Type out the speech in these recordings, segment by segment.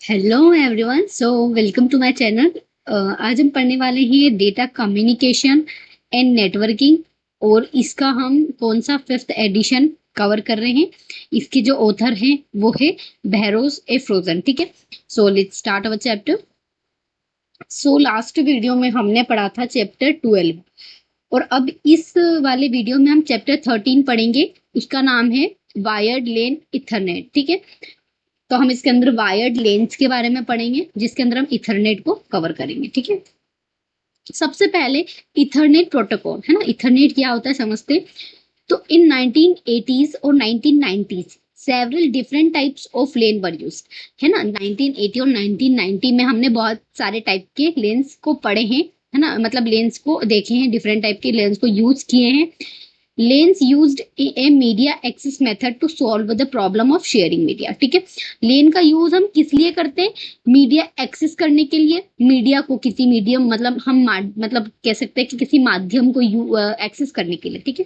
Hello everyone, so welcome to my channel. आज हम पढ़ने वाले हैं डेटा कम्युनिकेशन एंड नेटवर्किंग। और इसका हम कौन सा फिफ्थ एडिशन कवर कर रहे हैं। इसके जो ऑथर हैं वो है बहरोज ए फ्रोजन। ठीक है, so let's start our chapter. So last video में हमने पढ़ा था चैप्टर 12 और अब इस वाले वीडियो में हम चैप्टर 13 पढ़ेंगे। उसका नाम है वायर्ड लेन इथरनेट। ठीक है, तो हम इसके अंदर वायर्ड लेंस के बारे में पढ़ेंगे जिसके अंदर हम इथरनेट को कवर करेंगे। ठीक है, सबसे पहले इथरनेट प्रोटोकॉल है ना। इथरनेट क्या होता है समझते हैं। तो इन 1980s और 1990s several different types of lane were used है ना। 1980 और 1990 में हमने बहुत सारे टाइप के लेंस को पढ़े हैं, है ना। मतलब लेंस को देखे हैं, डिफरेंट टाइप के लेंस को यूज किए हैं। LANs used a media access method to solve the problem of sharing media. ठीक है, लेन का यूज हम किस लिए करते हैं? मीडिया एक्सेस करने के लिए। मीडिया को किसी मीडियम मतलब हम मतलब कह सकते हैं कि किसी माध्यम को एक्सेस करने के लिए। ठीक है,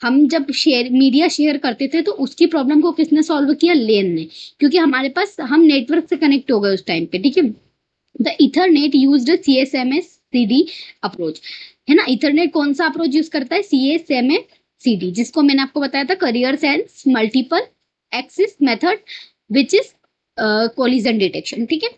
हम जब मीडिया शेयर करते थे तो उसकी प्रॉब्लम को किसने सॉल्व किया? लेन ने, क्योंकि हमारे पास हम नेटवर्क से कनेक्ट हो गए उस टाइम पे। ठीक है, the Ethernet used CSMA CD approach है ना। इथरनेट कौन सा अप्रोच यूज करता है? सीएसएमए सीडी, जिसको मैंने आपको बताया था career sense multiple axis method which is collision detection. ठीक है,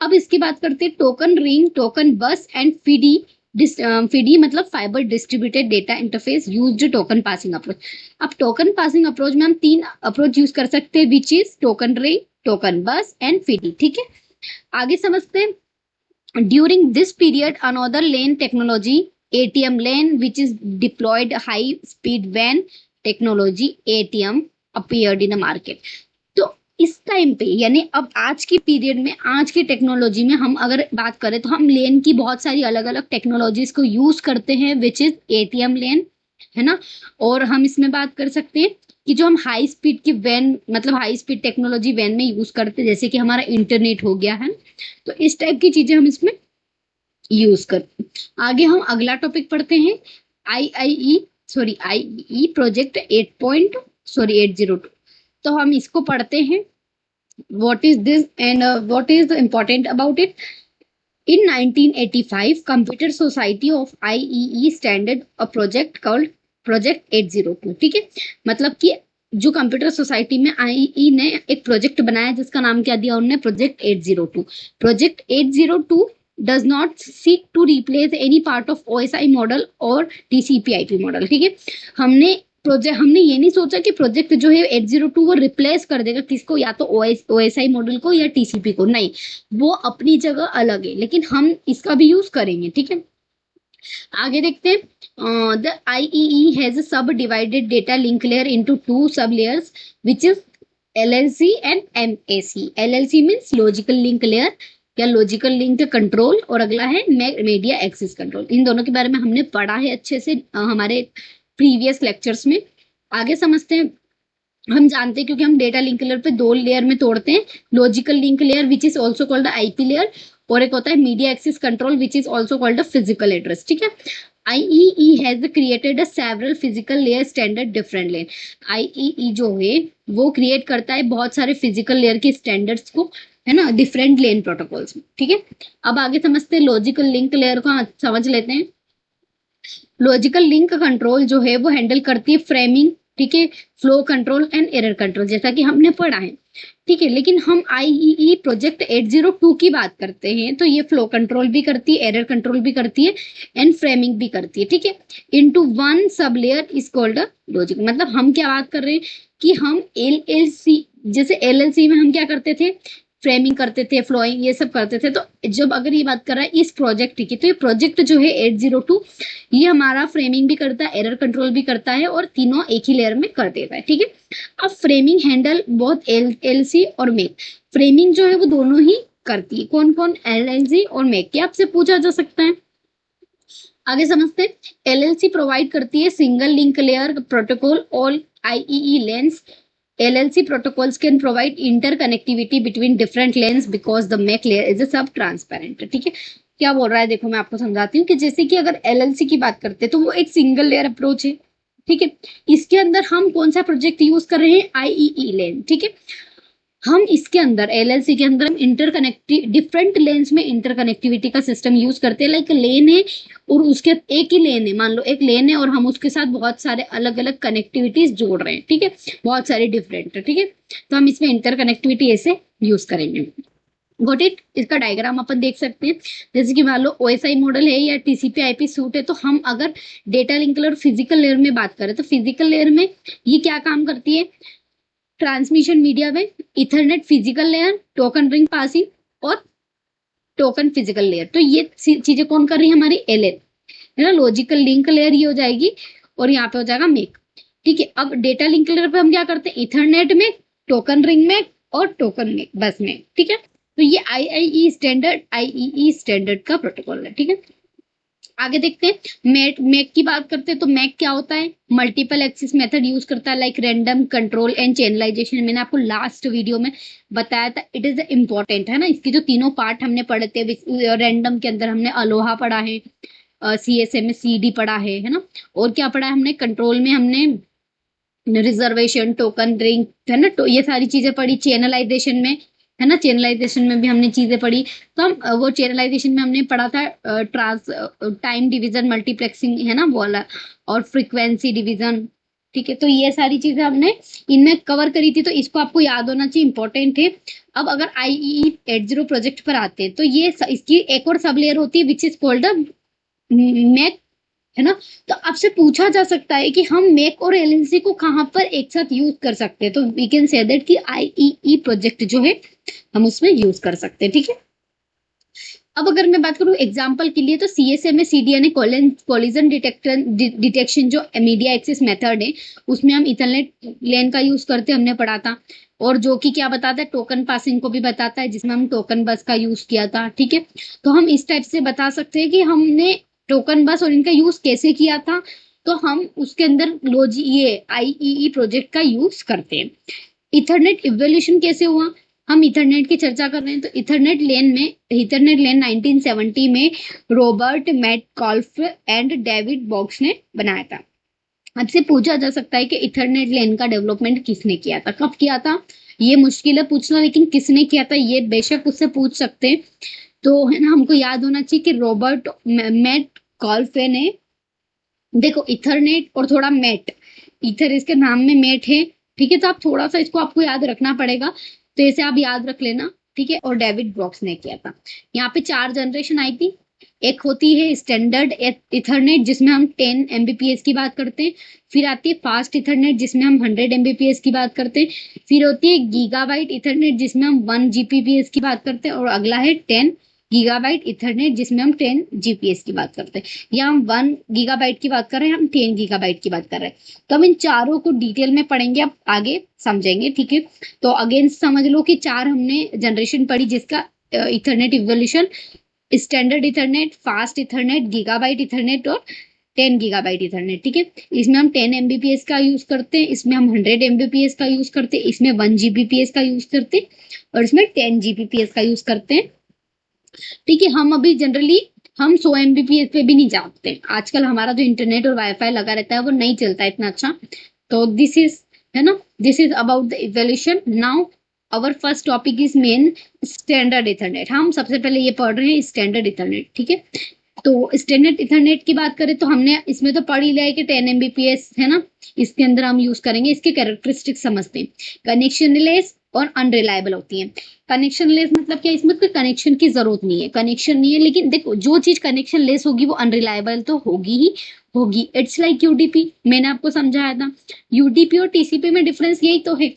अब इसकी बात करते हैं टोकन रिंग, टोकन बस एंड फीडी। फीडी मतलब fibre distributed data interface used token passing approach. अब टोकन पासिंग अप्रोच में हम तीन अप्रोच यूज कर सकते हैं which is token ring, token बस एंड फीडी। ठीक है, आगे समझते हैं। During this period, another lane technology, ATM lane, which is deployed high speed WAN technology, ATM, appeared in the market. तो इस टाइम पे यानी अब आज की पीरियड में, आज की टेक्नोलॉजी में हम अगर बात करें तो हम लेन की बहुत सारी अलग अलग टेक्नोलॉजीज को यूज करते हैं विच इज एटीएम लेन, है ना। और हम इसमें बात कर सकते हैं कि जो हम हाई स्पीड की वैन मतलब हाई स्पीड टेक्नोलॉजी वैन में यूज करते हैं, जैसे कि हमारा इंटरनेट हो गया है। तो इस टाइप की चीजें हम इसमें यूज करते हैं। आगे हम अगला टॉपिक पढ़ते हैं। IE project 8.802। तो हम इसको पढ़ते हैं। What is this and what is the important about it? In 1985, Computer Society of IEE standard a project called Project 802। ठीक है, मतलब कि जो कंप्यूटर सोसाइटी में आईई ने एक प्रोजेक्ट बनाया जिसका नाम क्या दिया उन्होंने? Project 802। Project 802 does not seek to replace any part of OSI model और टीसीपी/आईपी मॉडल। ठीक है, हमने ये नहीं सोचा कि प्रोजेक्ट जो है 802 वो रिप्लेस कर देगा किसको, या तो ओएसआई मॉडल को या टीसीपी को। नहीं, वो अपनी जगह अलग है, लेकिन हम इसका भी यूज करेंगे। ठीक है, आगे देखते हैं। The IEEE has subdivided data link layer into two sublayers which is LLC and MAC. LLC means logical link layer या लॉजिकल लिंक कंट्रोल, और अगला है मीडिया एक्सेस कंट्रोल। इन दोनों के बारे में हमने पढ़ा है अच्छे से हमारे प्रीवियस लेक्चर्स में। आगे समझते हैं। हम जानते हैं क्योंकि हम डेटा लिंक लेयर पे दो लेयर में तोड़ते हैं, logical link layer which is also called IP layer, और एक होता है media access control which is also called physical address. ठीक है, IEEE has created a several physical layer standard different layer. IEEE जो है वो क्रिएट करता है बहुत सारे फिजिकल लेयर के स्टैंडर्ड्स को, है ना, डिफरेंट लेन प्रोटोकॉल्स में। ठीक है, अब आगे समझते हैं लॉजिकल लिंक लेयर को। समझ लेते हैं। लॉजिकल लिंक कंट्रोल जो है वो हैंडल करती है फ्रेमिंग, ठीक है, flow control and error control, जैसा कि हमने पढ़ा है। ठीक है, लेकिन हम आईईई प्रोजेक्ट 802 की बात करते हैं तो ये फ्लो कंट्रोल भी करती है, एरर कंट्रोल भी करती है एंड फ्रेमिंग भी करती है। ठीक है, into one sub layer is called logic. मतलब हम क्या बात कर रहे हैं कि हम एलएलसी, जैसे एलएलसी में हम क्या करते थे? फ्रेमिंग करते थे, फ्लोइंग, ये सब करते थे। तो जब अगर ये बात कर रहा है इस प्रोजेक्ट की, तो ये प्रोजेक्ट जो है 802 ये हमारा फ्रेमिंग भी करता है, एरर कंट्रोल भी करता है, और तीनों एक ही लेयर में कर देता है। ठीक है, अब फ्रेमिंग हैंडल बहुत एलएलसी और मेक। फ्रेमिंग जो है वो दोनों ही करती है। कौन कौन? एलएलसी और मेक। क्या आपसे पूछा जा सकता है? आगे समझते हैं। एलएलसी प्रोवाइड करती है single link layer protocol all IEEE lens. LLC protocols can provide interconnectivity between different lanes because the MAC layer is a sub-transparent। ठीक है, क्या बोल रहा है देखो, मैं आपको समझाती हूँ कि जैसे कि अगर LLC की बात करते हैं तो वो एक सिंगल लेयर अप्रोच है। ठीक है, इसके अंदर हम कौन सा प्रोजेक्ट यूज कर रहे हैं? आईईई लेन। ठीक है, हम इसके अंदर एलएलसी के अंदर हम इंटरकनेक्टिव डिफरेंट लेन्स में इंटरकनेक्टिविटी का सिस्टम यूज करते हैं। लाइक लेन है और उसके एक ही लेन है, मान लो एक लेन है और हम उसके साथ बहुत सारे अलग अलग कनेक्टिविटीज जोड़ रहे हैं, ठीक है, बहुत सारे डिफरेंट, ठीक है, तो हम इसमें इंटरकनेक्टिविटी ऐसे यूज करेंगे। Got it. इसका डायग्राम अपन देख सकते हैं। जैसे कि मान लो ओएसआई मॉडल है या टीसीपी आईपी सूट है, तो हम अगर डेटा लिंक और फिजिकल लेयर में बात करें तो फिजिकल लेयर में ये क्या काम करती है, ट्रांसमिशन मीडिया में Ethernet physical layer, token ring passing और टोकन फिजिकल लेयर। तो ये चीजें कौन कर रही है, हमारी एलएन है ना, लॉजिकल लिंक लेयर ये हो जाएगी और यहाँ पे हो जाएगा मेक, ठीक है। अब डेटा लिंक लेयर पे हम क्या करते हैं, इथरनेट में, टोकन रिंग में और टोकन में, बस में, ठीक है। तो ये आईईई स्टैंडर्ड का प्रोटोकॉल है, ठीक है। आगे देखते हैं मैक की बात करते हैं। तो मैक क्या होता है, मल्टीपल एक्सिस मेथड यूज करता है, like random control and channelisation. मैंने आपको लास्ट वीडियो में बताया था, इट इज इम्पोर्टेंट है ना। इसके जो तीनों पार्ट हमने पढ़े थे, रैंडम के अंदर हमने अलोहा पढ़ा है, सीएसएम में सीडी पढ़ा है ना, और क्या पढ़ा है हमने, कंट्रोल में हमने रिजर्वेशन, टोकन रिंग, है ना, तो ये सारी चीजें पढ़ी। चैनलाइजेशन में, है ना, चैनलाइजेशन में भी हमने चीजें पढ़ी। तो हम वो चैनलाइजेशन में हमने पढ़ा था ट्रांस टाइम डिवीजन मल्टीप्लेक्सिंग, है ना, वाला, और फ्रीक्वेंसी डिवीजन, ठीक है। तो ये सारी चीजें हमने इनमें कवर करी थी, तो इसको आपको याद होना चाहिए, इंपॉर्टेंट है। अब अगर IEEE 80 प्रोजेक्ट पर आते हैं तो ये इसकी एक और सब लेयर होती है विच इज कॉल्ड मैक, है ना। तो आपसे पूछा जा सकता है कि हम मैक और एलएनसी को कहां पर एक साथ यूज कर सकते हैं, तो वी कैन से दैट कि IEEE प्रोजेक्ट जो है हम उसमें यूज कर सकते हैं, ठीक है। अब अगर मैं बात करूं एग्जांपल के लिए, तो सीएसएम में सीडी यानी कोलिजन डिटेक्शन जो मीडिया एक्सेस मेथड है, उसमें हम इथरनेट लेन का यूज करते हैं, हमने पढ़ा था। और जो कि क्या बताता है, टोकन पासिंग को भी बताता है, जिसमें हम टोकन बस का यूज किया था, ठीक है। तो हम इस टाइप से बता सकते हैं कि हमने टोकन बस और इनका यूज कैसे किया था। तो हम उसके अंदर ये IEEE प्रोजेक्ट का यूज करते हैं। इथरनेट इवोल्यूशन कैसे हुआ, हम इथरनेट की चर्चा कर रहे हैं। तो इथरनेट लेन 1970 में रॉबर्ट मैटकॉल्फ एंड डेविड बॉक्स ने बनाया था। आपसे पूछा जा सकता है कि इथरनेट लेन का डेवलपमेंट किसने किया था, कब किया था, ये मुश्किल है पूछना, लेकिन किसने किया था ये बेशक उससे पूछ सकते हैं। तो है ना, हमको याद होना चाहिए कि रॉबर्ट मैटकॉल्फ ने, देखो इथरनेट और थोड़ा मैट, इथर इसके नाम में मैट है, ठीक है, तो आप थोड़ा सा इसको आपको याद रखना पड़ेगा, तो ऐसे आप याद रख लेना, ठीक है। और डेविड ब्रॉक्स ने किया था। यहाँ पे 4 जनरेशन आई थी। एक होती है स्टैंडर्ड इथरनेट जिसमें हम 10 Mbps की बात करते हैं। फिर आती है फास्ट इथरनेट जिसमें हम 100 Mbps की बात करते हैं। फिर होती है गीगाबाइट इथरनेट जिसमें हम 1 Gbps की बात करते हैं। और अगला है 10 गीगाबाइट इथरनेट जिसमें हम 10 Gbps की बात करते हैं। या हम 1 गीगाबाइट की बात कर रहे हैं, हम 10 गीगाबाइट की बात कर रहे हैं। तो हम इन चारों को डिटेल में पढ़ेंगे, अब आगे समझेंगे, ठीक है। तो अगेन समझ लो कि 4 हमने जनरेशन पढ़ी, जिसका Ethernet evolution, standard Ethernet, fast Ethernet, gigabyte Ethernet और 10 गीगाबाइट इथरनेट, ठीक है। इसमें हम 10 Mbps का यूज करते हैं, इसमें हम 100 Mbps का यूज करते हैं, इसमें 1 Gbps का यूज करते हैं और इसमें 10 Gbps का यूज करते हैं, ठीक है। हम अभी जनरली हम 100 Mbps पे भी नहीं जाते, आजकल हमारा जो इंटरनेट और वाईफाई लगा रहता है वो नहीं चलता इतना अच्छा। तो दिस इज, है ना, this is about the evolution. Now our first topic is main standard Ethernet. हम सबसे पहले ये पढ़ रहे हैं स्टैंडर्ड इथरनेट, ठीक है। तो स्टैंडर्ड इथरनेट की बात करें तो हमने इसमें तो पढ़ ही लिया है कि 10 Mbps है ना, इसके अंदर हम यूज करेंगे। इसके कैरेक्टरिस्टिक समझते हैं। कनेक्शन लेस और अनरिलायबल होती है। कनेक्शन लेस मतलब क्या, इसमें कोई कनेक्शन की जरूरत नहीं है, कनेक्शन नहीं है, लेकिन देखो जो चीज कनेक्शन लेस होगी वो अनरिलायबल तो होगी ही होगी। इट्स लाइक यूडीपी, मैंने आपको समझाया था। यूडीपी और टीसीपी में डिफरेंस यही तो है।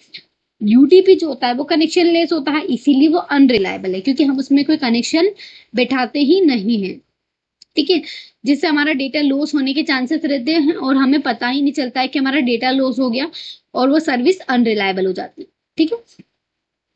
यूडीपी जो होता है वो कनेक्शन लेस होता है, इसीलिए वो अनरिलायबल है, क्योंकि हम उसमें कोई कनेक्शन बैठाते ही नहीं है, ठीक है। जिससे हमारा डेटा लॉस होने के चांसेस रहते हैं और हमें पता ही नहीं चलता है कि हमारा डेटा लॉस हो गया, और वो सर्विस अनरिलायबल हो जाती है, ठीक है।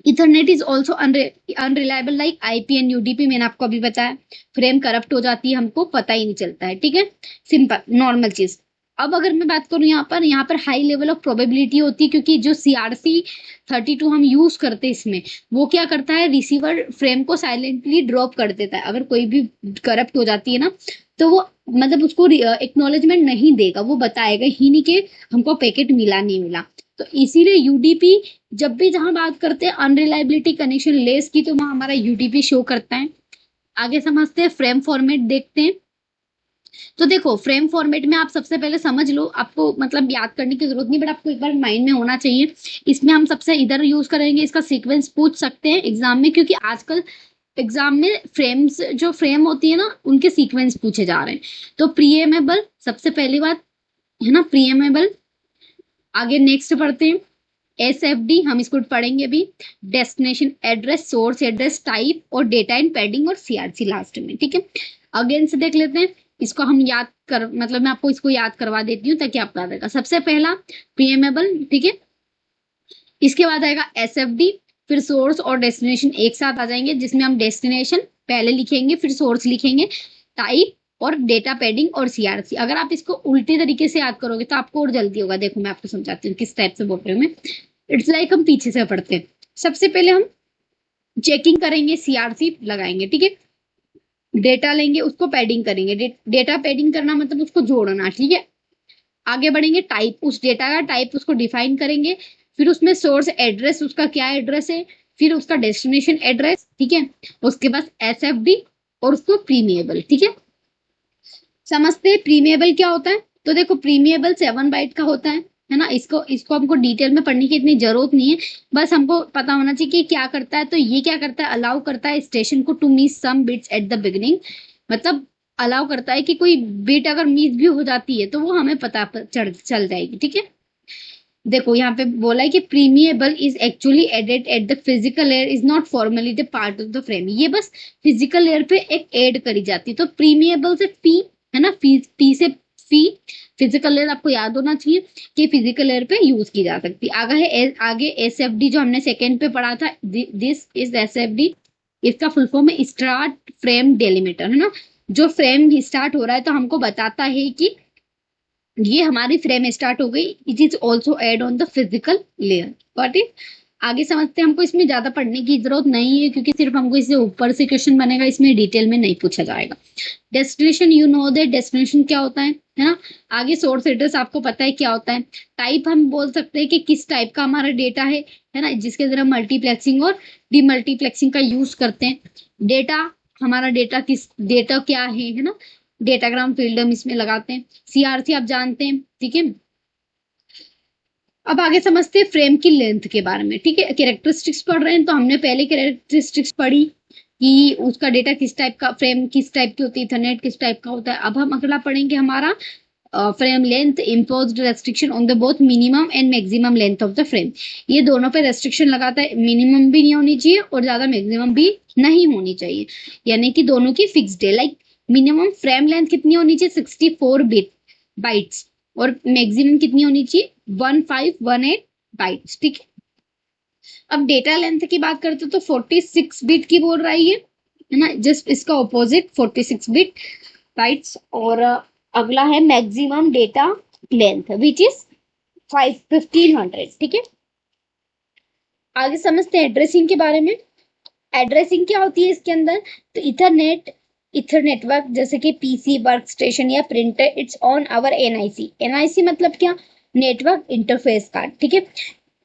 Ethernet is also unreliable like IP and UDP, मैंने आपको अभी बताया। फ्रेम करप्ट हो जाती है, हमको पता ही नहीं चलता है, ठीक है, सिंपल नॉर्मल चीज। अब अगर मैं बात करूं यहाँ पर हाई लेवल ऑफ प्रोबेबिलिटी होती है, क्योंकि जो CRC32 हम यूज करते हैं इसमें, वो क्या करता है, रिसीवर फ्रेम को साइलेंटली ड्रॉप कर देता है। अगर कोई भी करप्ट हो जाती है ना, तो वो मतलब उसको एक्नॉलेजमेंट नहीं देगा, वो बताएगा ही नहीं कि हमको पैकेट मिला नहीं मिला। तो इसीलिए यूडीपी जब भी जहां बात करते हैं अनरिलायबिलिटी कनेक्शन लेस की, तो वहां हमारा यूडीपी शो करता है। आगे समझते हैं, फ्रेम फॉर्मेट देखते हैं। तो देखो फ्रेम फॉर्मेट में आप सबसे पहले समझ लो, आपको मतलब याद करने की जरूरत नहीं, बट आपको एक बार माइंड में होना चाहिए। इसमें हम सबसे इधर यूज करेंगे, इसका सीक्वेंस पूछ सकते हैं एग्जाम में, क्योंकि आजकल एग्जाम में फ्रेम्स जो फ्रेम होती है ना, उनके सीक्वेंस पूछे जा रहे हैं। तो प्रीएमेबल सबसे पहली बात है ना, प्रीएमेबल। आगे नेक्स्ट पढ़ते हैं, एसएफडी हम इसको पढ़ेंगे अभी। Destination address, source address, type और डेटा इन पैडिंग और सीआरसी लास्ट में, ठीक है। अगेन से देख लेते हैं, इसको हम याद कर मतलब मैं आपको इसको याद करवा देती हूँ ताकि आपको याद रहेगा। सबसे पहला प्रीएमेबल, ठीक है। इसके बाद आएगा एसएफडी, फिर सोर्स और डेस्टिनेशन एक साथ आ जाएंगे, जिसमें हम डेस्टिनेशन पहले लिखेंगे, फिर सोर्स लिखेंगे, टाइप और डेटा पैडिंग और सीआरसी। अगर आप इसको उल्टे तरीके से याद करोगे तो आपको और जल्दी होगा। देखो मैं आपको समझाती हूँ किस टाइप से बोल रही हूँ मैं। इट्स लाइक हम पीछे से पढ़ते हैं। सबसे पहले हम चेकिंग करेंगे, सीआरसी लगाएंगे, ठीक है। डेटा लेंगे, उसको पैडिंग करेंगे। डेटा पैडिंग करना मतलब उसको जोड़ना, ठीक है। आगे बढ़ेंगे, टाइप, उस डेटा का टाइप उसको डिफाइन करेंगे। फिर उसमें सोर्स एड्रेस, उसका क्या एड्रेस है, फिर उसका डेस्टिनेशन एड्रेस, ठीक है। उसके बाद एसएफडी और उसको प्रीमिएबल, ठीक है। समझते हैं प्रीमिएबल क्या होता है। तो देखो प्रीमिएबल 7 बाइट का होता है ना। इसको इसको हमको डिटेल में पढ़ने की इतनी जरूरत नहीं है, बस हमको पता होना चाहिए कि क्या करता है। तो ये क्या करता है, अलाउ करता है स्टेशन को to miss some bits at the beginning. मतलब अलाउ करता है कि कोई बिट अगर मिस भी हो जाती है तो वो हमें पता चल जाएगी, ठीक है। देखो यहाँ पे बोला है कि preamble is actually added at the physical layer, is not formally the part of the frame. ये बस फिजिकल लेयर पे एक ऐड करी जाती है। तो प्रीमिएबल से फी है ना, फी से फी, फिजिकल लेयर आपको याद होना चाहिए कि फिजिकल लेयर पे यूज की जा सकती है। आगे एस एफ डी जो हमने सेकेंड पे पढ़ा था, this is S F D. इसका फुल फॉर्म है स्टार्ट फ्रेम डेलिमीटर, है ना। जो फ्रेम स्टार्ट हो रहा है तो हमको बताता है कि ये हमारी फ्रेम स्टार्ट हो गई। It is also add on the physical layer, got it. आगे समझते हैं, हमको इसमें ज्यादा पढ़ने की जरूरत नहीं है, क्योंकि सिर्फ हमको इससे ऊपर से क्वेश्चन बनेगा, इसमें डिटेल में नहीं पूछा जाएगा। Destination, you know that destination क्या होता है ना। आगे सोर्स एड्रेस आपको पता है क्या होता है। टाइप हम बोल सकते हैं कि किस टाइप का हमारा डेटा है ना, जिसके अंदर हम मल्टीप्लेक्सिंग और डीमल्टीप्लेक्सिंग का यूज करते हैं। डेटा, हमारा डेटा डेटा क्या है ना, डेटाग्राम फील्ड हम इसमें लगाते हैं। सीआरसी आप जानते हैं, ठीक है। अब आगे समझते हैं फ्रेम की लेंथ के बारे में, ठीक है। कैरेक्टरिस्टिक्स पढ़ रहे हैं तो हमने पहले कैरेक्टरिस्टिक्स पढ़ी कि उसका डेटा किस टाइप का, फ्रेम किस टाइप की होती है, इथरनेट किस टाइप का होता है। अब हम अगला पढ़ेंगे हमारा frame length, imposed restriction on the both minimum and maximum length of the frame. ये दोनों पे रेस्ट्रिक्शन लगाता है, मिनिमम भी नहीं होनी चाहिए और ज्यादा मैक्सिमम भी नहीं होनी चाहिए, यानी कि दोनों की फिक्स्ड है। लाइक मिनिमम फ्रेम लेंथ कितनी होनी चाहिए, 64 बाइट्स, और मैक्सिमम कितनी होनी चाहिए, 1518 बाइट्स, ठीक है। अब डेटा लेंथ की बात करते तो 46 बिट की बोल रहा है ना, जस्ट इसका ऑपोजिट 46 बिट बाइट्स। और अगला है maximum data length which is 1500, ठीक है। आगे समझते हैं एड्रेसिंग के बारे में। एड्रेसिंग क्या होती है इसके अंदर, तो इथर नेटवर्क जैसे कि PC, work station or printer, it's on our NIC. NIC मतलब क्या, नेटवर्क इंटरफेस कार्ड, ठीक है।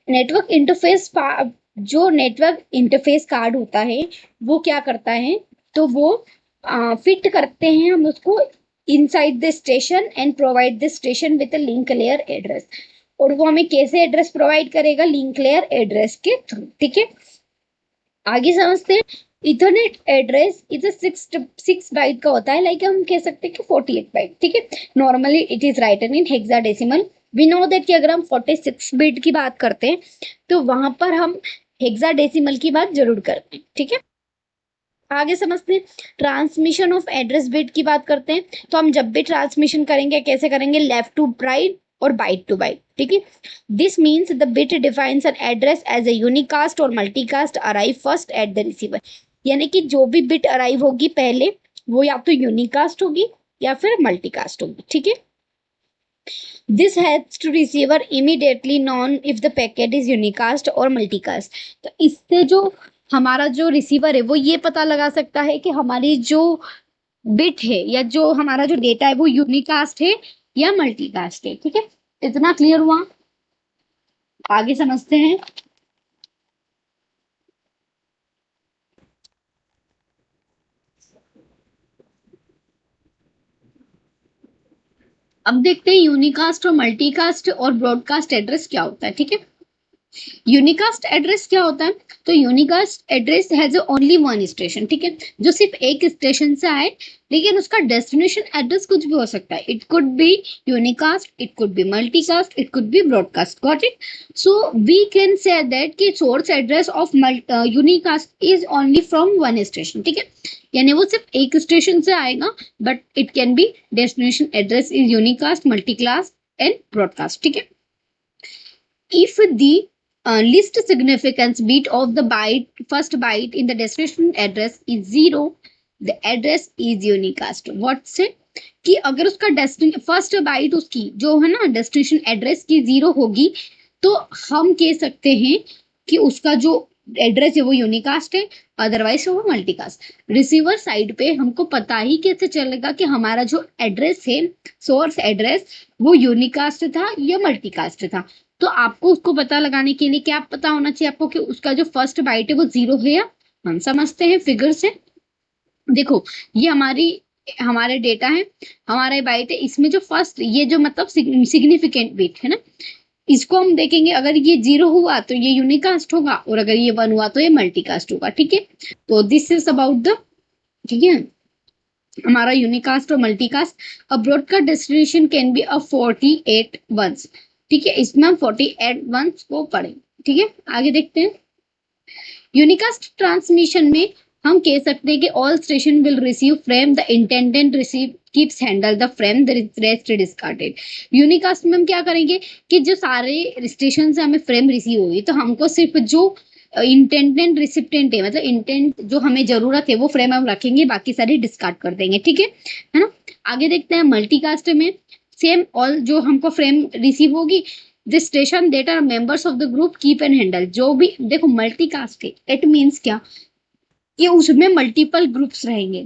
नेटवर्क इंटरफेस, जो नेटवर्क इंटरफेस कार्ड होता है वो क्या करता है, तो वो फिट करते हैं हम उसको inside the station and provide the station with link layer address. और वो हमें कैसे एड्रेस प्रोवाइड करेगा, लिंक लेयर एड्रेस के थ्रू, ठीक है। आगे समझते हैं, इथरनेट एड्रेस इज 6 बाइट का होता है, लाइक हम कह सकते हैं कि 48 बाइट, ठीक है। Normally it is written in hexadecimal. We know that कि अगर हम 46 बिट की बात करते हैं तो वहां पर हम हेक्साडेसिमल की बात जरूर करते हैं, ठीक है। आगे समझते हैं, ट्रांसमिशन ऑफ एड्रेस बिट की बात करते हैं। तो हम जब भी ट्रांसमिशन करेंगे कैसे करेंगे, लेफ्ट टू राइट और बाइट टू बाइट, ठीक है। This means the bit defines an address as a unicast और multicast arrive first at the receiver. यानी कि जो भी बिट अराइव होगी पहले वो या तो यूनिकास्ट होगी या फिर मल्टीकास्ट होगी, ठीक है। This has to receiver immediately known if the packet is unicast और मल्टीकास्ट। तो इससे जो हमारा जो रिसीवर है वो ये पता लगा सकता है कि हमारी जो बिट है या जो हमारा जो डेटा है वो यूनिकास्ट है या मल्टीकास्ट है, ठीक है। इतना क्लियर हुआ। आगे समझते हैं। अब देखते हैं यूनिकास्ट और मल्टीकास्ट और ब्रॉडकास्ट एड्रेस क्या होता है। ठीक है, यूनिकास्ट एड्रेस क्या होता है? तो unicast address has only one station. ठीक है, जो सिर्फ एक स्टेशन से आए, लेकिन उसका डेस्टिनेशन एड्रेस कुछ भी हो सकता है। It could be unicast, it could be multicast, it could be broadcast. Got it? So we can say that कि source address of unicast is only from one station. ठीक है, यानी वो सिर्फ एक स्टेशन से आएगा, but it can be destination address is unicast, multicast and broadcast. ठीक है, if the least significance bit of the first byte in the destination address is zero, the address is unicast. what से कि अगर उसका first bite उसकी जो है ना डेस्टिनेशन एड्रेस की जीरो होगी, तो हम कह सकते हैं कि उसका जो एड्रेस है वो यूनिकास्ट है, अदरवाइज वो मल्टीकास्ट। रिसीवर साइड पे हमको पता ही कैसे चलेगा कि हमारा जो एड्रेस है, सोर्स एड्रेस, वो यूनिकास्ट था या मल्टीकास्ट था। तो आपको उसको पता लगाने के लिए क्या पता होना चाहिए आपको कि उसका जो फर्स्ट बाइट है वो जीरो है या। हम समझते हैं फिगर से। देखो, ये हमारे डेटा है, हमारा बाइट है, इसमें जो फर्स्ट ये जो मतलब सिग्निफिकेंट बिट है ना, इसको हम देखेंगे। अगर ये जीरो हुआ तो ये यूनिकास्ट होगा, और अगर ये वन हुआ तो ये मल्टीकास्ट होगा। ठीक है, तो दिस इज अबाउट द, ठीक है, हमारा यूनिकास्ट और मल्टीकास्ट। अब broadcast destination can be a 48 ones. ठीक है, इसमें हम 48 वंस को पढ़ें। ठीक है, आगे देखते हैं। यूनिकास्ट ट्रांसमिशन में हम कह सकते हैं कि all station will receive frame, the intended receive keeps handle the frame, the rest discarded. Unicast में हम क्या करेंगे कि जो सारे स्टेशन से हमें फ्रेम रिसीव होगी, तो हमको सिर्फ जो इंटेंडेंट रिसिप्टेंट है, मतलब इंटेंट जो हमें जरूरत है, वो फ्रेम हम रखेंगे, बाकी सारी डिस्कार्ड कर देंगे। ठीक है ना। आगे देखते हैं मल्टीकास्ट में सेम, ऑल जो हमको फ्रेम रिसीव होगी, the station that are members of the group keep and handle. जो भी देखो मल्टीकास्ट है, इट मीन्स क्या कि उसमें मल्टीपल ग्रुप्स रहेंगे।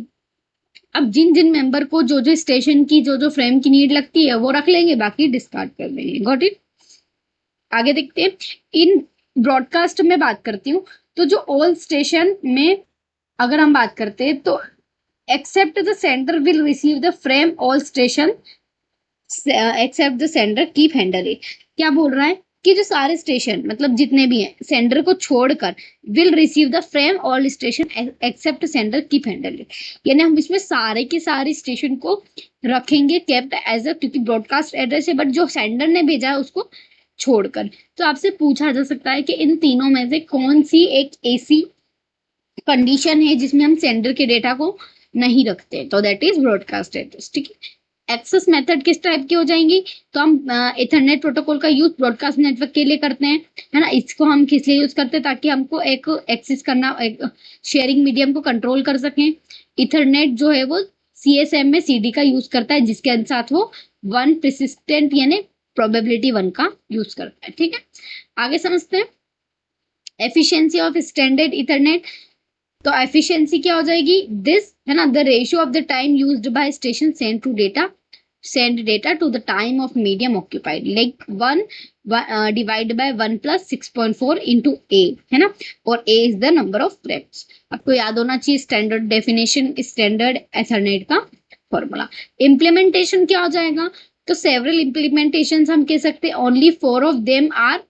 अब जिन जिन मेंबर को जो जो स्टेशन की जो जो फ्रेम की नीड लगती है वो रख लेंगे, बाकी डिस्कार्ड कर देंगे। Got it? आगे देखते हैं। इन ब्रॉडकास्ट में बात करती हूँ, तो जो ऑल स्टेशन में अगर हम बात करते हैं, तो except the center will receive the frame, all station except the center keep handle it. क्या बोल रहा है कि जो सारे स्टेशन मतलब जितने भी हैं, सेंटर को छोड़कर will receive the frame all station except center keep handle it. यानी हम इसमें सारे के सारे स्टेशन को रखेंगे केप्ट एज अ, क्योंकि ब्रॉडकास्ट एड्रेस है, बट जो सेंडर ने भेजा है उसको छोड़कर। तो आपसे पूछा जा सकता है कि इन तीनों में से कौन सी एक ऐसी कंडीशन है जिसमें हम सेंडर के डेटा को नहीं रखते, तो दैट इज ब्रॉडकास्ट एड्रेस। ठीक है, एक्सेस मेथड किस टाइप की हो जाएंगी, तो हम इथरनेट प्रोटोकॉल का यूज ब्रॉडकास्ट नेटवर्क के लिए करते हैं, है ना। इसको हम किस लिए यूज करते हैं, ताकि हमको एक एक्सेस करना, एक शेयरिंग मीडियम को कंट्रोल कर सकें। इथरनेट जो है वो CSM में CD का यूज करता है, जिसके साथ वो वन प्रिसिस्टेंट यानी प्रोबेबिलिटी वन का यूज करता है। ठीक है, आगे समझते हैं। एफिशिएंसी ऑफ स्टैंडर्ड इथरनेट, तो एफिशिएंसी क्या हो जाएगी, दिस है ना, the ratio of the time used by station send data to the time of medium occupied, like 1 divided by 1 plus 6.4 into A, है ना, और A is the number of frames। आपको याद होना चाहिए स्टैंडर्ड डेफिनेशन, स्टैंडर्ड एथरनेट का formula. Implementation क्या हो जाएगा, तो सेवरल इम्प्लीमेंटेशन हम कह सकते हैं, only 4 of them are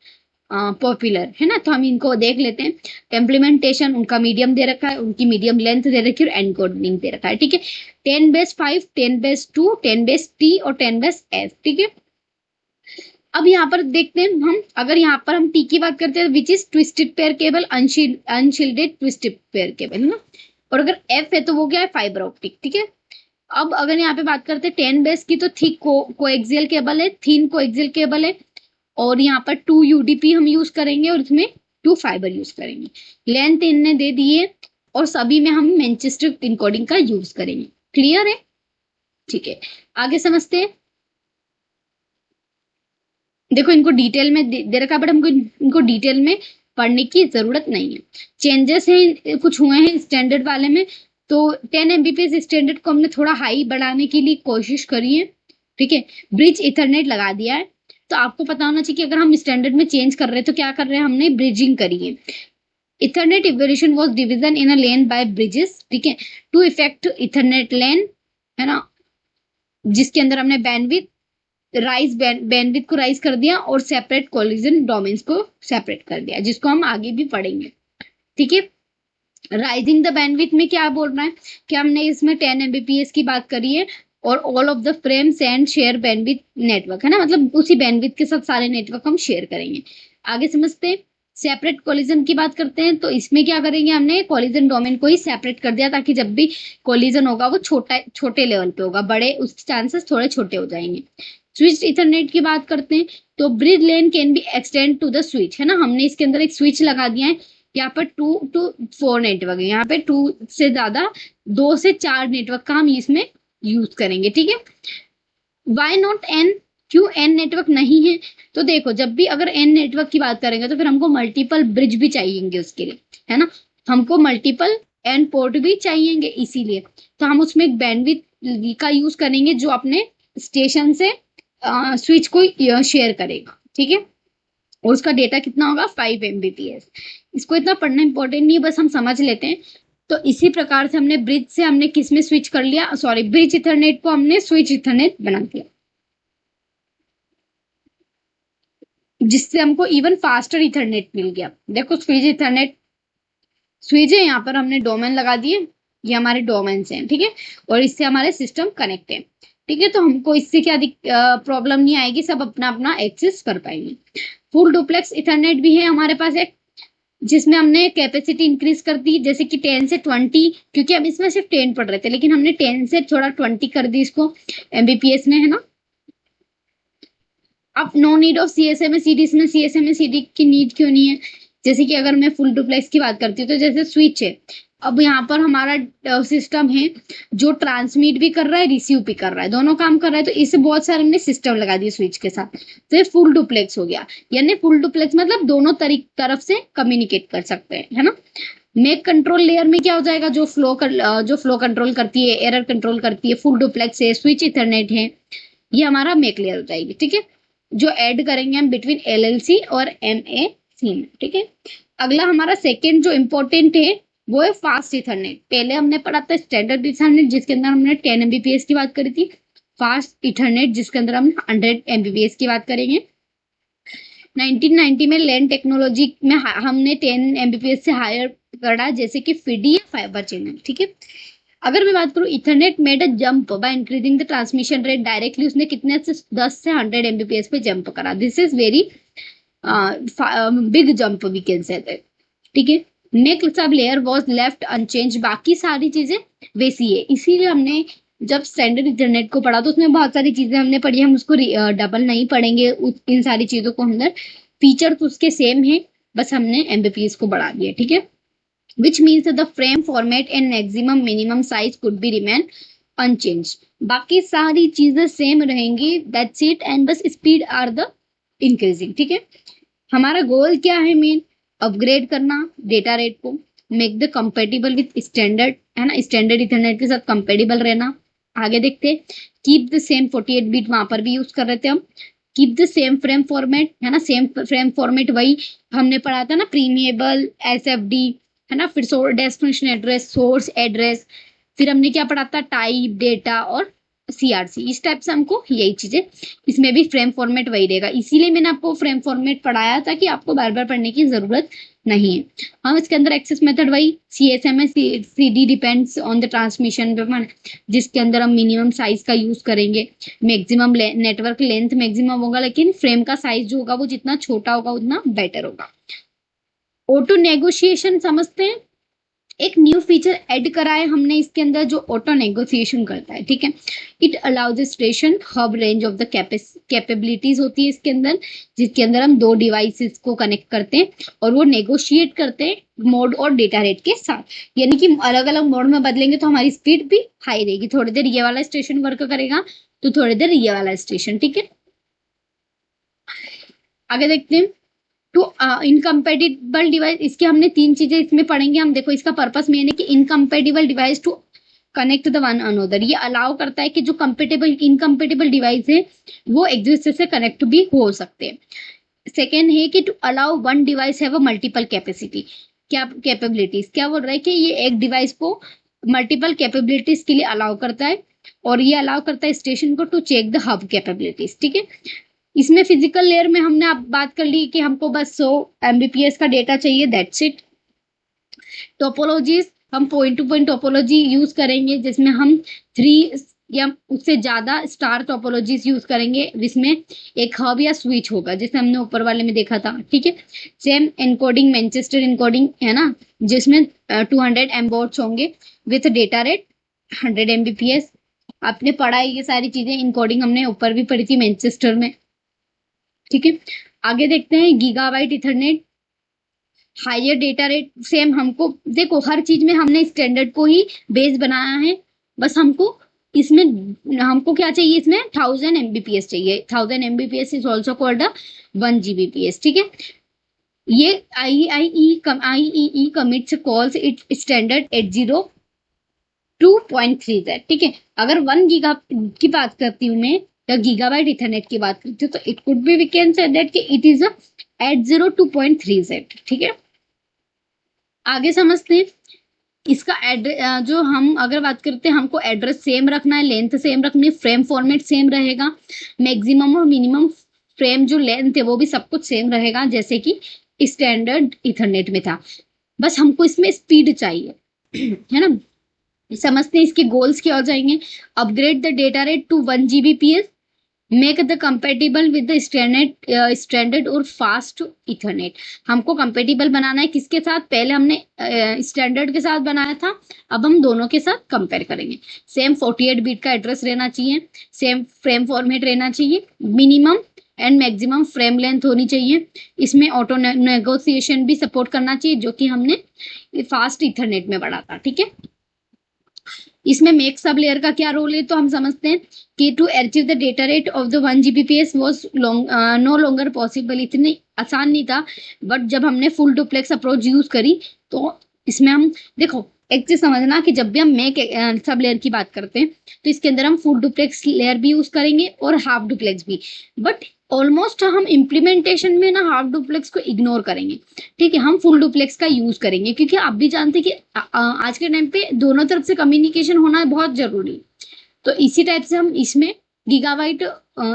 popular, है ना। तो हम इनको देख लेते हैं। इम्प्लीमेंटेशन उनका मीडियम दे रखा है, उनकी मीडियम लेंथ दे रखी है, और एनकोडिंग दे रखा है। ठीक है, 10^5, 10^2, 10^T और 10^S। ठीक है, अब यहाँ पर देखते हैं हम, अगर यहाँ पर हम टी की बात करते हैं, which is twisted pair cable, unshielded twisted pair cable, है ना। और अगर एफ है तो वो क्या है, फाइबर ऑप्टिक। ठीक है, अब अगर यहाँ पे बात करते हैं 10 बेस की, तो थिक कोएक्सियल केबल है, थिन कोएक्सियल केबल है, और यहाँ पर 2 UDP हम यूज करेंगे, और इसमें 2 फाइबर यूज करेंगे। लेंथ इनने दे दी है, और सभी में हम मैनचेस्टर इनकोडिंग का यूज करेंगे। क्लियर है? ठीक है, आगे समझते हैं। देखो इनको डिटेल में दे रखा है, बट हमको इनको डिटेल में पढ़ने की जरूरत नहीं है। चेंजेस हैं कुछ हुए हैं स्टैंडर्ड वाले में, तो 10 Mbps स्टैंडर्ड को हमने थोड़ा हाई बढ़ाने के लिए कोशिश करी है। ठीक है, ब्रिज इथरनेट लगा दिया है। तो आपको पता होना चाहिए कि अगर हम स्टैंडर्ड में चेंज कर रहे हैं तो क्या कर रहे हैं, हमने ब्रिजिंग करी है। Ethernet evolution was division in a LAN by bridges, ठीक है, टू इफेक्ट इथरनेट लेन, है ना, जिसके अंदर हमने बैंडविड्थ को राइज कर दिया और सेपरेट कोलिजन डोमेन्स को सेपरेट कर दिया, जिसको हम आगे भी पढ़ेंगे, ठीक है। राइजिंग द बैंडविड्थ में क्या बोल रहा है कि हमने इसमें 10 Mbps की बात करी है और all of the frames and share bandwidth network, है ना, मतलब उसी बैंडविड्थ के साथ सारे नेटवर्क हम शेयर करेंगे। आगे समझते हैं। सेपरेट कोलिजन की बात करते हैं, तो इसमें क्या करेंगे, हमने कोलिजन डोमेन को ही सेपरेट कर दिया ताकि जब भी कोलिजन होगा वो छोटे लेवल पे होगा, बड़े उसके चांसेस थोड़े छोटे हो जाएंगे। स्विच इथरनेट की बात करते हैं, तो bridge LAN can be extend to the switch, है ना, हमने इसके अंदर एक स्विच लगा दिया है। यहाँ पर 2 to 4 नेटवर्क है, यहाँ पे 2 से ज्यादा 2 से 4 नेटवर्क का हम इसमें यूज करेंगे, ठीक है। वाई नॉट एन, क्यों एन नेटवर्क नहीं है, तो देखो जब भी अगर एन नेटवर्क की बात करेंगे तो फिर हमको मल्टीपल ब्रिज भी चाहिएंगे उसके लिए, है ना, हमको मल्टीपल एन पोर्ट भी चाहिएंगे, इसीलिए तो हम उसमें एक बैंडविड्थ का यूज करेंगे जो अपने स्टेशन से स्विच को शेयर करेगा, ठीक है, और उसका डेटा कितना होगा 5 Mbps। इसको इतना पढ़ना इंपॉर्टेंट नहीं है, बस हम समझ लेते हैं। तो इसी प्रकार से हमने ब्रिज से हमने किस में स्विच कर लिया, सॉरी ब्रिज इथरनेट को हमने स्विच इथरनेट बना दिया, जिससे हमको इवन फास्टर इथरनेट मिल गया। देखो स्विच इथरनेट, स्विच है, यहाँ पर हमने डोमेन लगा दिए, ये हमारे डोमेन्स हैं, ठीक है, और इससे हमारे सिस्टम कनेक्ट है, ठीक है, तो हमको इससे क्या प्रॉब्लम नहीं आएगी, सब अपना अपना एक्सेस कर पाएंगे। फुल डुप्लेक्स इथरनेट भी है हमारे पास एक, जिसमें हमने कैपेसिटी इंक्रीज कर दी, जैसे कि 10 से 20, क्योंकि हम इसमें सिर्फ 10 पढ़ रहे थे, लेकिन हमने 10 से थोड़ा 20 कर दी इसको Mbps में, है ना। अब नो नीड ऑफ CSMA-CD, इसमें CSMA-CD की नीड क्यों नहीं है, जैसे कि अगर मैं फुल डुप्लेक्स की बात करती हूँ तो जैसे स्विच है, अब यहाँ पर हमारा सिस्टम है जो ट्रांसमिट भी कर रहा है, रिसीव भी कर रहा है, दोनों काम कर रहा है, तो इससे बहुत सारे हमने सिस्टम लगा दिए स्विच के साथ, तो ये फुल डुप्लेक्स हो गया। यानी फुल डुप्लेक्स मतलब दोनों तरफ से कम्युनिकेट कर सकते हैं, है ना। मेक कंट्रोल लेयर में क्या हो जाएगा, जो फ्लो कंट्रोल करती है, एरर कंट्रोल करती है, फुल डुप्लेक्स है, स्विच इथरनेट है, ये हमारा मेक लेयर हो जाएगी, ठीक है, जो ऐड करेंगे हम बिटवीन LLC और MAC में, ठीक है। अगला हमारा सेकेंड जो इम्पोर्टेंट है वो है फास्ट इथरनेट। पहले हमने पढ़ा था स्टैंडर्ड इथरनेट, जिसके अंदर हमने 10 Mbps की बात करी थी। फास्ट इथरनेट जिसके अंदर हम 100 Mbps की बात करेंगे। 1990 में लैन टेक्नोलॉजी में हमने 10 Mbps से हायर करा, जैसे कि FIDI या फाइबर चैनल, ठीक है। अगर मैं बात करूं, Ethernet made a jump by increasing the transmission rate directly, उसने कितने से 10 से 100 Mbps पे जंप करा। This is very big jump we can say, ठीक है। Next sub layer was left unchange, बाकी सारी चीजें वैसी है, इसीलिए हमने जब स्टैंडर्ड इंटरनेट को पढ़ा तो उसमें बहुत सारी चीजें हमने पढ़ी, हम उसको डबल नहीं पढ़ेंगे, इन सारी चीजों को अंदर फीचर तो उसके सेम है, बस हमने Mbps को बढ़ा दिया, ठीक है। which means that the frame format and maximum minimum size could be remain unchanged, बाकी सारी चीजें सेम रहेंगी, that's it, and बस स्पीड आर द इंक्रीजिंग, ठीक है। हमारा गोल क्या है, मेन अपग्रेड करना डेटा रेट को, make the compatible with standard, है ना, स्टैंडर्ड इथरनेट के साथ कंपेटिबल रहना। आगे देखते, कीप द सेम 48 बिट, वहां पर भी यूज कर रहे थे हम। Keep the same frame format, है ना, सेम फ्रेम फॉर्मेट वही हमने पढ़ा था ना, प्रीमिएबल, SFD, है ना, फिर डेस्टिनेशन एड्रेस, सोर्स एड्रेस, फिर हमने क्या पढ़ा था, टाइप, डेटा और CRC, इस टाइप से हमको यही चीजें, इसमें भी फ्रेम फॉर्मेट वही रहेगा, इसीलिए मैंने आपको फ्रेम फॉर्मेट पढ़ाया था कि आपको बार बार पढ़ने की जरूरत नहीं है। हम इसके अंदर एक्सेस मेथड वही CSMA-CD depends on the transmission, जिसके अंदर हम मिनिमम साइज का यूज करेंगे, मैक्सिमम नेटवर्क लेंथ मैक्सिमम होगा, लेकिन फ्रेम का साइज जो होगा वो जितना छोटा होगा उतना बेटर होगा। ऑटो नेगोशिएशन समझते हैं, एक न्यू फीचर ऐड करा है हमने इसके अंदर जो ऑटो नेगोशिएशन करता है, ठीक है। It allows station hub range of the capabilities होती है इसके अंदर, जिसके अंदर हम 2 डिवाइसेस को कनेक्ट करते हैं और वो नेगोशिएट करते हैं मोड और डेटा रेट के साथ, यानी कि अलग अलग मोड में बदलेंगे तो हमारी स्पीड भी हाई रहेगी, थोड़ी देर ये वाला स्टेशन वर्क करेगा तो थोड़ी देर ये वाला स्टेशन, ठीक है। आगे देखते हैं, टू इनकम्पेटिबल डिवाइस, इसके हमने 3 चीजें इसमें पढ़ेंगे हम। देखो इसका पर्पस मेन है कि incompatible device to connect the one another, ये अलाउ करता है कि जो कंपेटेबल इनकम्पेटेबल डिवाइस है वो एक दूसरे से कनेक्ट भी हो सकते हैं। सेकेंड है कि to allow one device have a multiple capacity, क्या कैपेबिलिटीज, क्या बोल रहा है कि ये एक डिवाइस को मल्टीपल कैपेबिलिटीज के लिए अलाउ करता है, और ये अलाउ करता है स्टेशन को to check the hub capabilities. ठीक है, इसमें फिजिकल लेयर में हमने आप बात कर ली कि हमको बस 100 एमबीपीएस का डेटा चाहिए, दैट्स इट। टोपोलॉजीज, हम point two point topology use करेंगे जिसमें हम 3 या उससे ज्यादा स्टार टोपोलॉजीज यूज करेंगे, जिसमें एक हब या स्विच होगा, जैसे हमने ऊपर वाले में देखा था। ठीक है, सेम एनकोडिंग, मैनचेस्टर एनकोडिंग है ना, जिसमें 200 एम्बॉट्स होंगे विथ डेटा रेट 100 एमबीपीएस। आपने पढ़ा है ये सारी चीजें, इनकोडिंग हमने ऊपर भी पढ़ी थी मैनचेस्टर में। ठीक है, आगे देखते हैं gigabyte Ethernet, higher data rate. Same हमको देखो, हर चीज में हमने स्टैंडर्ड को ही बेस बनाया है, बस हमको इसमें हमको क्या चाहिए, इसमें 1000 एमबीपीएस चाहिए। 1000 Mbps is also called 1 GBPS. ठीक है, ये IEEE commits calls it standard 802.3z। ठीक है, अगर 1 गीगा की बात करती हूँ मैं, या गीगाबाइट इथरनेट की बात करती हूँ, तो it could be we can say that कि इट इज 802.3z। ठीक है, आगे समझते हैं इसका एड्रेस। जो हम अगर बात करते हैं, हमको एड्रेस सेम रखना है, लेंथ सेम रखनी है, फ्रेम फॉर्मेट सेम रहेगा, मैक्सिमम और मिनिमम फ्रेम जो लेंथ है वो भी सब कुछ सेम रहेगा जैसे कि स्टैंडर्ड इथरनेट में था। बस हमको इसमें स्पीड चाहिए है ना। समझते हैं इसके गोल्स क्या हो जाएंगे। Upgrade the data rate to 1 Gbps, make the compatible with the standard और फास्ट इथरनेट। हमको कंपेटिबल बनाना है किसके साथ, पहले हमने स्टैंडर्ड के साथ बनाया था, अब हम दोनों के साथ कंपेयर करेंगे। सेम 48 बिट का एड्रेस रहना चाहिए, सेम फ्रेम फॉर्मेट रहना चाहिए, minimum and maximum frame length होनी चाहिए, इसमें ऑटो नेगोशिएशन भी सपोर्ट करना चाहिए जो कि हमने फास्ट इथरनेट में पढ़ा था। ठीक है, इसमें मेक सब लेयर का क्या रोल है, तो हम समझते हैं कि to achieve the data rate of the 1 Gbps was no longer possible. इतनी आसान नहीं था, बट जब हमने फुल डुप्लेक्स अप्रोच यूज करी तो इसमें हम देखो, एक चीज समझना कि जब भी हम मेक सब लेयर की बात करते हैं तो इसके अंदर हम फुल डुप्लेक्स लेयर भी यूज करेंगे और हाफ डुप्लेक्स भी, बट ऑलमोस्ट हम इम्प्लीमेंटेशन में ना हाफ डुप्लेक्स को इग्नोर करेंगे। ठीक है, हम फुल डुप्लेक्स का यूज करेंगे क्योंकि आप भी जानते हैं कि आज के टाइम पे दोनों तरफ से कम्युनिकेशन होना बहुत जरूरी है। तो इसी टाइप से हम इसमें गीगाबाइट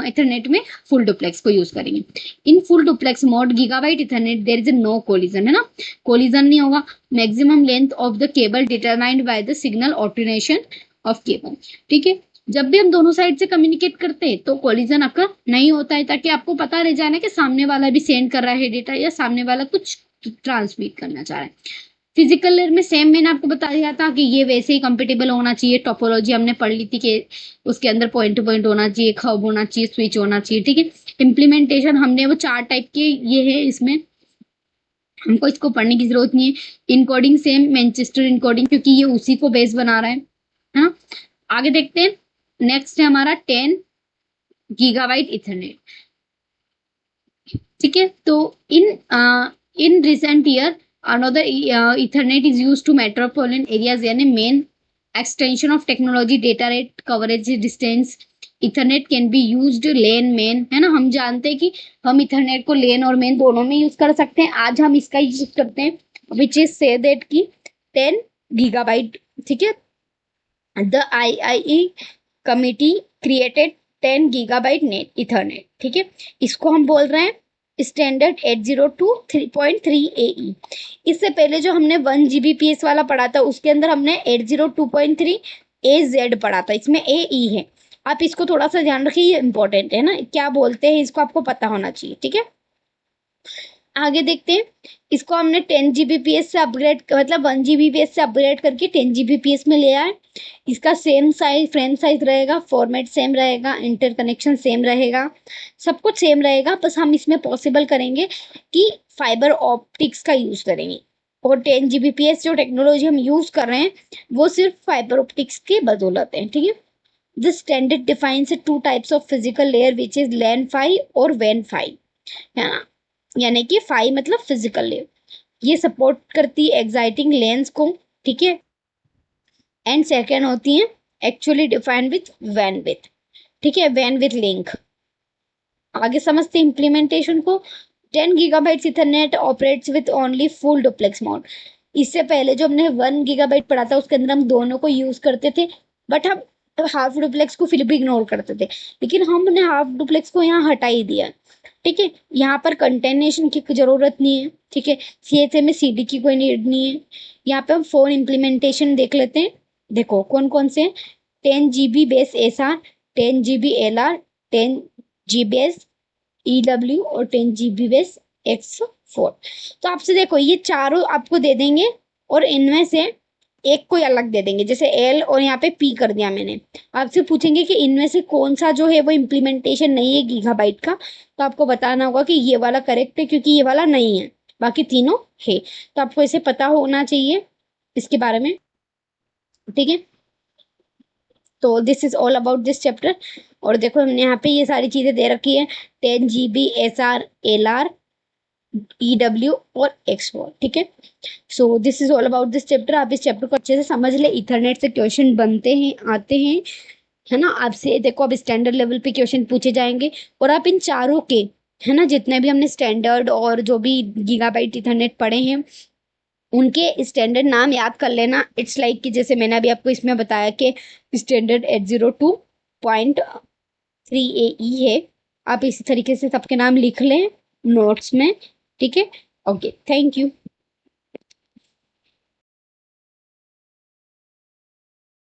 इथरनेट में फुल डुप्लेक्स को यूज करेंगे। In full duplex mode gigabyte Ethernet there is no collision, है ना, कोलिजन नहीं होगा। Maximum length of the cable determined by the signal alternation of cable. ठीक है, जब भी हम दोनों साइड से कम्युनिकेट करते हैं तो कोलिजन अकर नहीं होता है, ताकि आपको पता रह जाना कि सामने वाला भी सेंड कर रहा है डेटा या सामने वाला कुछ ट्रांसमिट करना चाह रहा है। फिजिकल लेयर में सेम मैंने आपको बताया था कि ये वैसे ही कंपेटेबल होना चाहिए। टोपोलॉजी हमने पढ़ ली थी कि उसके अंदर पॉइंट टू पॉइंट होना चाहिए, हब होना चाहिए, स्विच होना चाहिए। ठीक है, इम्प्लीमेंटेशन हमने वो 4 टाइप के ये है, इसमें हमको इसको पढ़ने की जरूरत नहीं है। इनकोडिंग सेम मैनचेस्टर इनकोडिंग, क्योंकि ये उसी को बेस बना रहा है ना। आगे देखते हैं, नेक्स्ट है हमारा 10 गीगाबाइट इथरनेट। ठीक है, तो in recent year another ethernet is used to metropolitan areas, यानी main extension of technology data rate coverage distance. Ethernet can be used lane main, है ना, हम जानते हैं कि हम इथरनेट को लेन और मेन दोनों में यूज कर सकते हैं। आज हम इसका यूज करते हैं विच इज से दैट की 10 गीगाबाइट। ठीक है, the IEEE committee created 10 gigabyte net Ethernet. ठीक है, इसको हम बोल रहे हैं स्टैंडर्ड 802.3 AE। इससे पहले जो हमने 1 जीबीपीएस वाला पढ़ा था उसके अंदर हमने 802.3 AZ पढ़ा था, इसमें AE है। आप इसको थोड़ा सा ध्यान रखिए, ये इंपॉर्टेंट है ना, क्या बोलते हैं इसको आपको पता होना चाहिए। ठीक है, आगे देखते हैं, इसको हमने 10 जीबीपीएस से अपग्रेड, मतलब 1 जीबीपीएस से अपग्रेड करके 10 जीबीपीएस में ले आए। इसका सेम साइज, फ्रेम साइज रहेगा, फॉर्मेट सेम रहेगा, इंटरकनेक्शन सेम रहेगा, सब कुछ सेम रहेगा। बस हम इसमें पॉसिबल करेंगे कि फाइबर ऑप्टिक्स का यूज करेंगे, और 10 जीबीपीएस जो टेक्नोलॉजी हम यूज कर रहे हैं वो सिर्फ फाइबर ऑप्टिक्स के बदौलत है। ठीक है, this standard defines 2 types of physical layer which is LAN PHY और वैन फाई, है ना, यानी कि फाई मतलब फिजिकल लेयर। ये सपोर्ट करती है एक्साइटिंग लेंस को। ठीक है, एंड सेकेंड होती है एक्चुअली डिफाइंड विथ वैन विथ, ठीक है, वैन विथ लिंक। आगे समझते हैं इम्प्लीमेंटेशन को। 10 GB Ethernet operates with only full duplex mode. इससे पहले जो हमने 1 GB पढ़ा था उसके अंदर हम दोनों को यूज करते थे, बट हम हाफ डुप्लेक्स को फिर भी इग्नोर करते थे, लेकिन हमने हाफ डुप्लेक्स को यहाँ हटा ही दिया, ठीक है। यहाँ पर कंटेनेशन की जरूरत नहीं है, ठीक है, CHA में CD की कोई नीड नहीं है। यहाँ पे हम फोन इम्प्लीमेंटेशन देख लेते हैं। देखो कौन कौन से 10 GB base SR, 10 GB LR, 10 GB base EW और 10 GB बेस X4। तो आपसे देखो ये चारों आपको दे देंगे और इनमें से एक कोई अलग दे देंगे, जैसे L और यहाँ पे P कर दिया मैंने। आपसे पूछेंगे कि इनमें से कौन सा जो है वो इम्प्लीमेंटेशन नहीं है गीगाबाइट का, तो आपको बताना होगा कि ये वाला करेक्ट है क्योंकि ये वाला नहीं है, बाकी तीनों है। तो आपको इसे पता होना चाहिए इसके बारे में, ठीक है। तो this is all about this chapter. और देखो हमने यहाँ पे ये सारी चीजें दे रखी है, 10 GB SR LR EW और X4, ठीक है। So this is all about this chapter. आप इस चैप्टर को अच्छे से समझ ले, इथरनेट से क्वेश्चन बनते हैं, आते हैं, है ना। आपसे देखो अब स्टैंडर्ड लेवल पे क्वेश्चन पूछे जाएंगे, और आप इन चारों के, है ना, जितने भी हमने स्टैंडर्ड और जो भी गीगाबाइट इथरनेट पढ़े हैं उनके स्टैंडर्ड नाम याद कर लेना। इट्स लाइक कि जैसे मैंने अभी आपको इसमें बताया कि स्टैंडर्ड 802.3AE है, आप इसी तरीके से सबके नाम लिख लें नोट्स में, ठीक है। Okay, thank you.